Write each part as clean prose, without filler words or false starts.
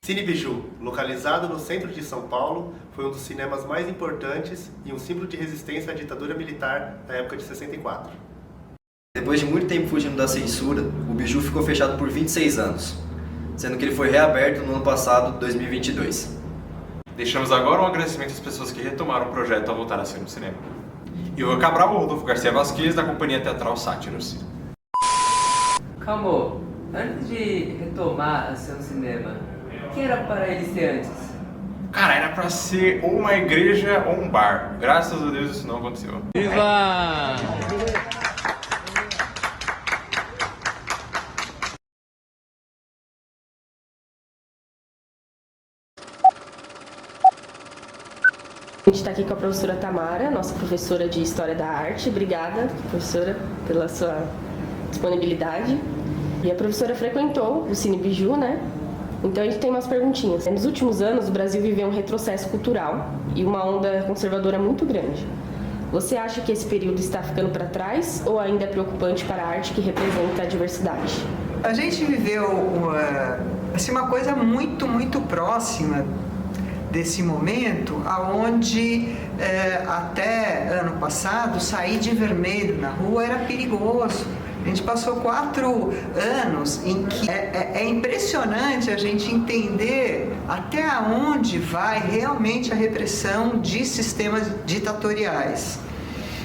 Cine Biju, localizado no centro de São Paulo, foi um dos cinemas mais importantes e um símbolo de resistência à ditadura militar na época de 64. Depois de muito tempo fugindo da censura, o Biju ficou fechado por 26 anos, sendo que ele foi reaberto no ano passado, 2022. Deixamos agora um agradecimento às pessoas que retomaram o projeto ao voltar a ser no cinema. Ivan Cabral e Rodolfo Garcia Vasquez, da Companhia Teatral Sátiros. Calma, antes de retomar a ser no cinema, o que era para ele ser antes? Cara, era pra ser ou uma igreja ou um bar. Graças a Deus isso não aconteceu. Viva! A gente está aqui com a professora Tamara, nossa professora de História da Arte. Obrigada, professora, pela sua disponibilidade. E a professora frequentou o Cine Biju, né? Então a gente tem umas perguntinhas. Nos últimos anos, o Brasil viveu um retrocesso cultural e uma onda conservadora muito grande. Você acha que esse período está ficando para trás ou ainda é preocupante para a arte que representa a diversidade? A gente viveu uma coisa muito próxima desse momento, aonde até ano passado sair de vermelho na rua era perigoso. A gente passou 4 anos em que é impressionante a gente entender até onde vai realmente a repressão de sistemas ditatoriais,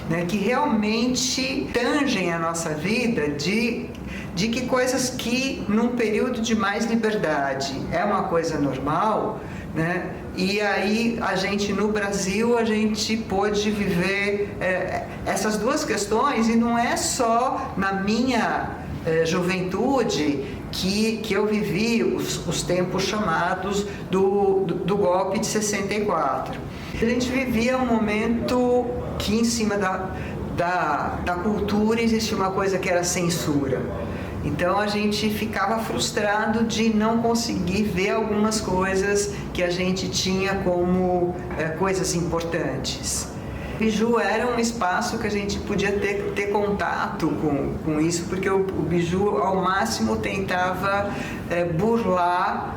né, que realmente tangem a nossa vida de que coisas que num período de mais liberdade é uma coisa normal, né? E aí a gente no Brasil a gente pôde viver essas duas questões, e não é só na minha juventude que eu vivi os tempos chamados do golpe de 64. A gente vivia um momento que em cima da cultura existia uma coisa que era censura. Então a gente ficava frustrado de não conseguir ver algumas coisas que a gente tinha como coisas importantes. O Biju era um espaço que a gente podia ter contato com isso, porque o Biju ao máximo tentava burlar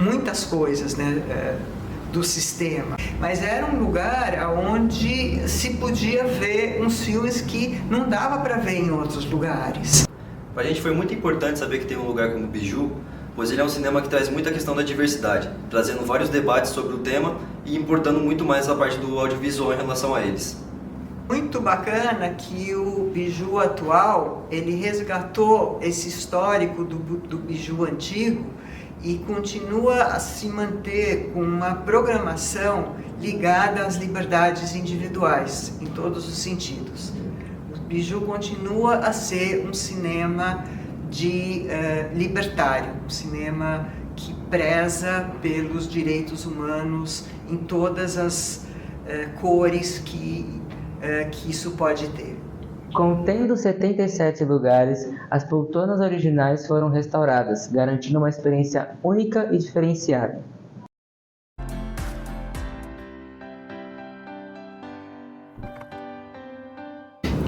muitas coisas, né, do sistema. Mas era um lugar onde se podia ver uns filmes que não dava para ver em outros lugares. Para a gente foi muito importante saber que tem um lugar como o Biju, pois ele é um cinema que traz muita questão da diversidade, trazendo vários debates sobre o tema e importando muito mais a parte do audiovisual em relação a eles. Muito bacana que o Biju atual, ele resgatou esse histórico do Biju antigo e continua a se manter com uma programação ligada às liberdades individuais, em todos os sentidos. O Biju continua a ser um cinema libertário, um cinema que preza pelos direitos humanos em todas as cores que isso pode ter. Contendo 77 lugares, as poltronas originais foram restauradas, garantindo uma experiência única e diferenciada.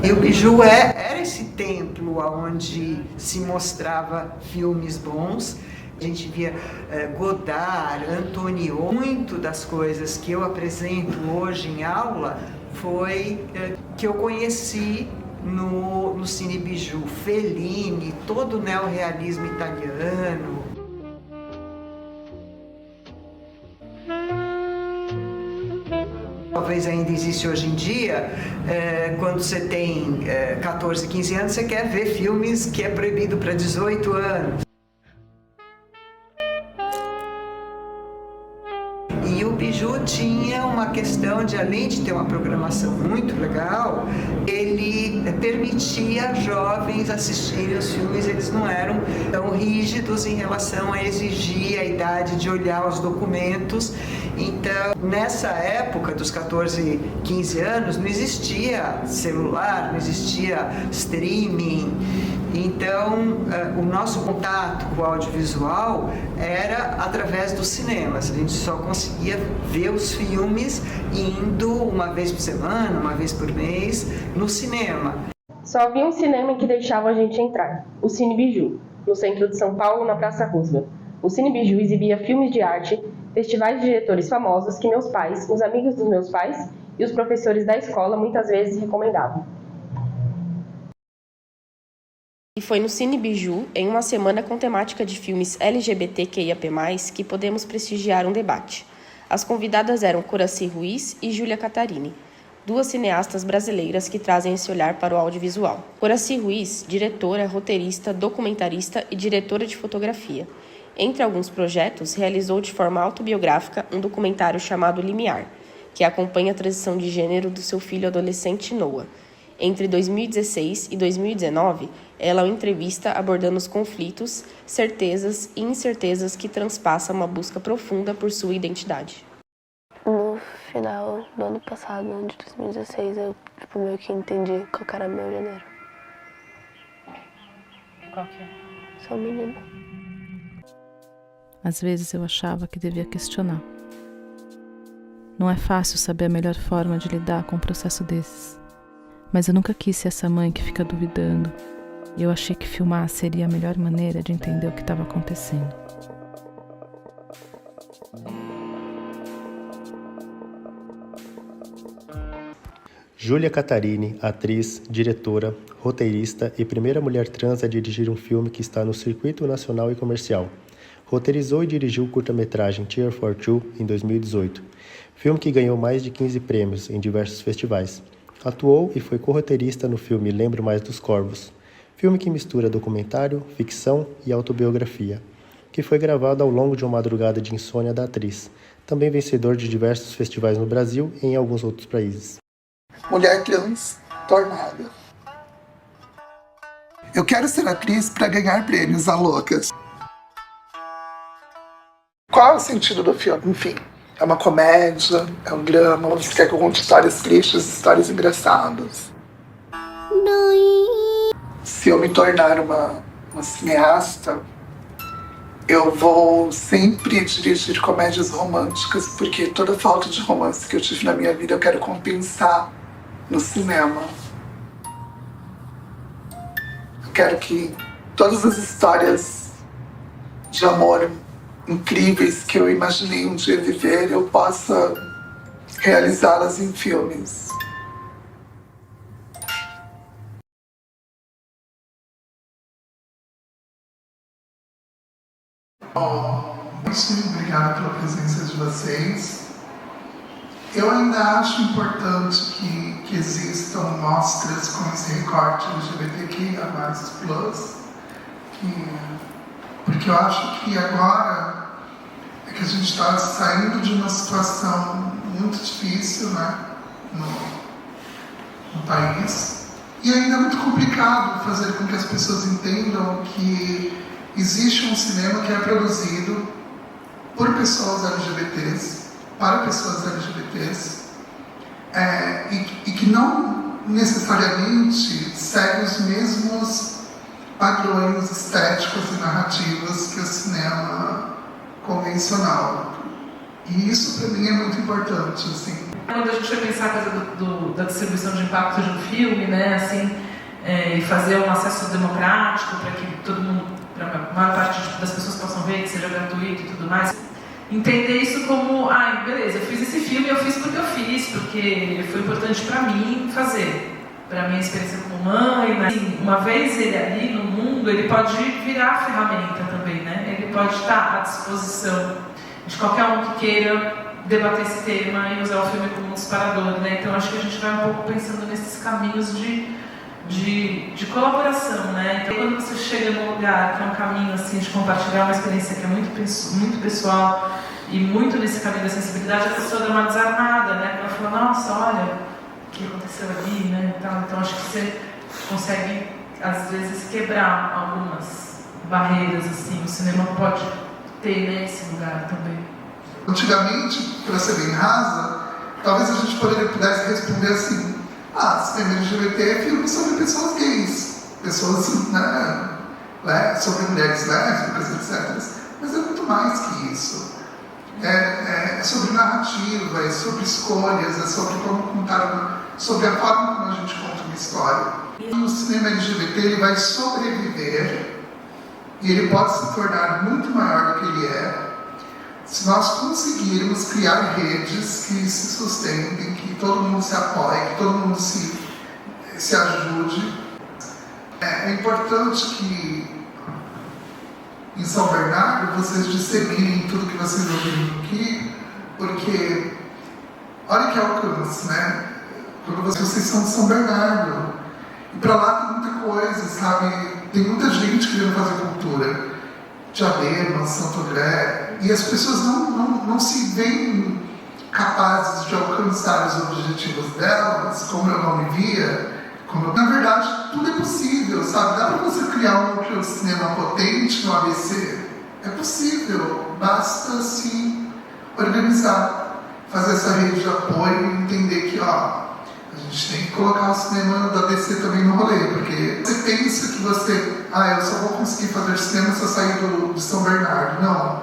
E o Biju era esse templo onde se mostrava filmes bons. A gente via Godard, Antonioni. Muito das coisas que eu apresento hoje em aula foi que eu conheci no Cine Biju. Fellini, todo o neorrealismo italiano. Talvez ainda existe hoje em dia, quando você tem 14, 15 anos, você quer ver filmes que é proibido para 18 anos. E o Biju tinha uma questão de, além de ter uma programação muito legal, ele permitia jovens assistirem os filmes, eles não eram tão rígidos em relação a exigir a idade de olhar os documentos. Então, nessa época dos 14, 15 anos, não existia celular, não existia streaming. Então, o nosso contato com o audiovisual era através dos cinemas. A gente só conseguia ver os filmes indo uma vez por semana, uma vez por mês, no cinema. Só havia um cinema em que deixava a gente entrar, o Cine Biju, no centro de São Paulo, na Praça Roosevelt. o Cine Biju exibia filmes de arte, festivais de diretores famosos que meus pais, os amigos dos meus pais e os professores da escola muitas vezes recomendavam. E foi no Cine Biju, em uma semana com temática de filmes LGBTQIAP+, que podemos prestigiar um debate. As convidadas eram Coraci Ruiz e Júlia Catarini, duas cineastas brasileiras que trazem esse olhar para o audiovisual. Coraci Ruiz, diretora, roteirista, documentarista e diretora de fotografia. Entre alguns projetos, realizou de forma autobiográfica um documentário chamado Limiar, que acompanha a transição de gênero do seu filho adolescente Noah. Entre 2016 e 2019, ela é uma entrevista abordando os conflitos, certezas e incertezas que transpassam uma busca profunda por sua identidade. No final do ano passado, de 2016, eu meio que entendi qual que era meu gênero. Qual que é? Sou menina. Às vezes eu achava que devia questionar. Não é fácil saber a melhor forma de lidar com um processo desses. Mas eu nunca quis ser essa mãe que fica duvidando. E eu achei que filmar seria a melhor maneira de entender o que estava acontecendo. Júlia Catarini, atriz, diretora, roteirista e primeira mulher trans a dirigir um filme que está no circuito nacional e comercial. Roteirizou e dirigiu o curta-metragem Tear for Two em 2018, filme que ganhou mais de 15 prêmios em diversos festivais. Atuou e foi co-roteirista no filme Lembro Mais dos Corvos, filme que mistura documentário, ficção e autobiografia, que foi gravado ao longo de uma madrugada de insônia da atriz, também vencedor de diversos festivais no Brasil e em alguns outros países. Mulher trans, tornada. Eu quero ser atriz para ganhar prêmios a loucas. Qual é o sentido do filme? Enfim, é uma comédia, é um drama, você quer que eu conte histórias tristes, histórias engraçadas. Se eu me tornar uma cineasta, eu vou sempre dirigir comédias românticas, porque toda falta de romance que eu tive na minha vida eu quero compensar no cinema. Eu quero que todas as histórias de amor incríveis que eu imaginei um dia viver, eu possa realizá-las em filmes. Muito obrigado pela presença de vocês. Eu ainda acho importante que existam mostras com esse recorte LGBTQIA+, porque eu acho que agora é que a gente está saindo de uma situação muito difícil, né, no país, e ainda é muito complicado fazer com que as pessoas entendam que existe um cinema que é produzido por pessoas LGBTs, para pessoas LGBTs, e que não necessariamente segue os mesmos padrões estéticos e narrativos que o cinema convencional. E isso para mim é muito importante, assim. Quando a gente vai pensar a coisa da distribuição de impacto de um filme, né, assim, e fazer um acesso democrático para que todo mundo, para a maior parte das pessoas possam ver, que seja gratuito e tudo mais, entender isso como, beleza, eu fiz esse filme, eu fiz porque eu fiz, porque foi importante para mim fazer. Para a minha experiência como mãe, mas assim, uma vez ele ali no mundo, ele pode virar ferramenta também, né? Ele pode estar à disposição de qualquer um que queira debater esse tema e usar o filme como um disparador, né? Então acho que a gente vai um pouco pensando nesses caminhos de colaboração, né? Então quando você chega num lugar que é um caminho assim de compartilhar uma experiência que é muito pessoal e muito nesse caminho da sensibilidade, a pessoa dá uma desarmada, né? Ela fala, nossa, olha o que aconteceu ali, né? Então acho que você consegue, às vezes, quebrar algumas barreiras, assim. O cinema pode ter, né, esse lugar também. Antigamente, para ser bem rasa, talvez a gente pudesse responder assim, cinema LGBT é filme sobre pessoas gays, pessoas, né, sobre mulheres lésbicas, etc. Mas é muito mais que isso. É sobre narrativa, é sobre escolhas, é sobre como contar, sobre a forma como a gente conta uma história. E o cinema LGBT ele vai sobreviver e ele pode se tornar muito maior do que ele é, se nós conseguirmos criar redes que se sustentem, que todo mundo se apoie, que todo mundo se ajude. É importante que em São Bernardo vocês disseminem tudo que vocês ouviram aqui, porque olha que alcance, né? Quando vocês são de São Bernardo, e para lá tem muita coisa, sabe? Tem muita gente querendo fazer cultura. Diadema, Santo André, e as pessoas não se veem capazes de alcançar os objetivos delas, como eu não me via. Na verdade, tudo é possível, sabe? Dá para você criar um núcleo de cinema potente no ABC? É possível, basta se organizar, fazer essa rede de apoio e entender que, a gente tem que colocar o cinema da ABC também no rolê, porque você pensa que eu só vou conseguir fazer cinema se eu sair de São Bernardo. Não.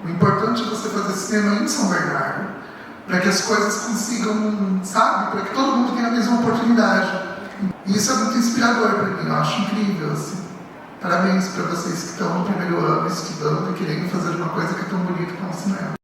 O importante é você fazer cinema em São Bernardo, para que as coisas consigam, sabe? Para que todo mundo tenha a mesma oportunidade. E isso é muito inspirador para mim, eu acho incrível, assim. Parabéns para vocês que estão no primeiro ano estudando e querendo fazer uma coisa que é tão bonita como o cinema.